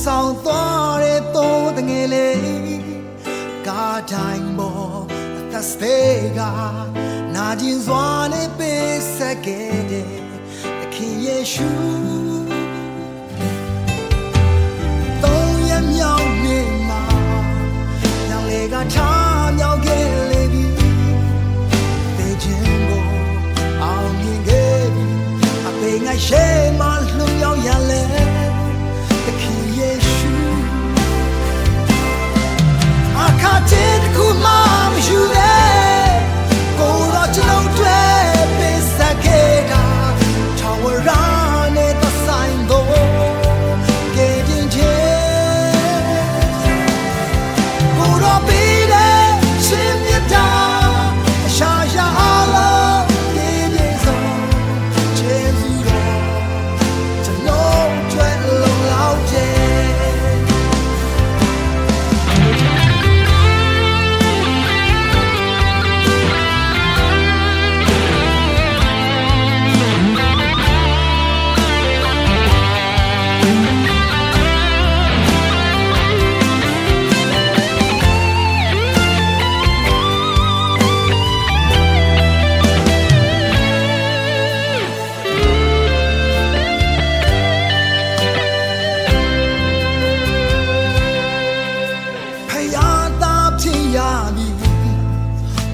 ဆောင်သွားတဲ့သုံးတငယ်လေးကားတိုင်းပေါ်အသက်သေးကနာကျင်စွာနဲ့ပေးဆက်ခဲ့တဲ့သခင်ယေရှုသုံးရမြောက်နေမှာညလေကချာမြောက်ခဲ့လေပြီသေခြင်းကိုအောင်မြင်ခဲ့ပြီအပေငါရှေ့မှာလှူရောက်ရလဲ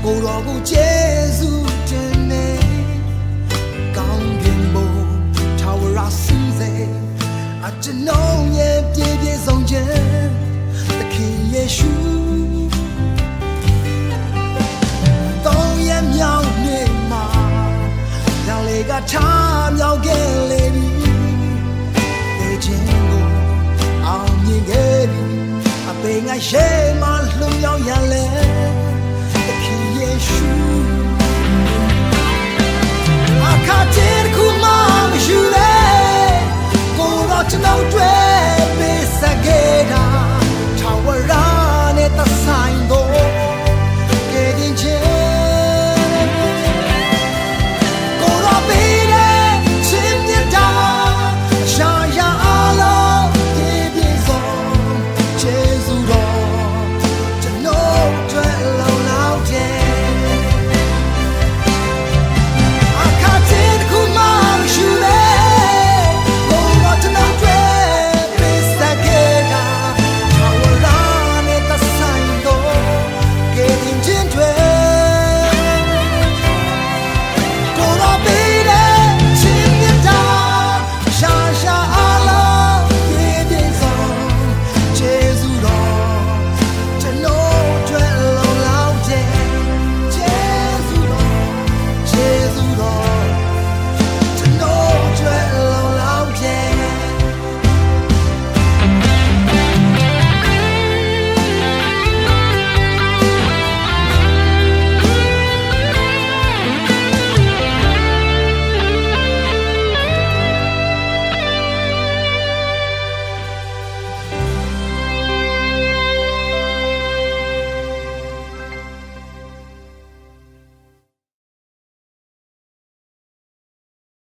ကိုတော်ကိုကျေးဇူးတင်နေကောင်းကင်ဘုံထာဝရစည်းစိမ်အကျွန်ုပ်ရဲ့ပြည့်ပြည့်စုံခြင်းသခင်ယေရှုတောင်းရမြောက်နေမှာရောင်လေးကထားမြောက်ခဲ့လေပြီဒီခြင်းကိုအောင်မြင်ခဲ့ပြီအပေငါရှေ့မှာလှူရောက်ရလဲYeshua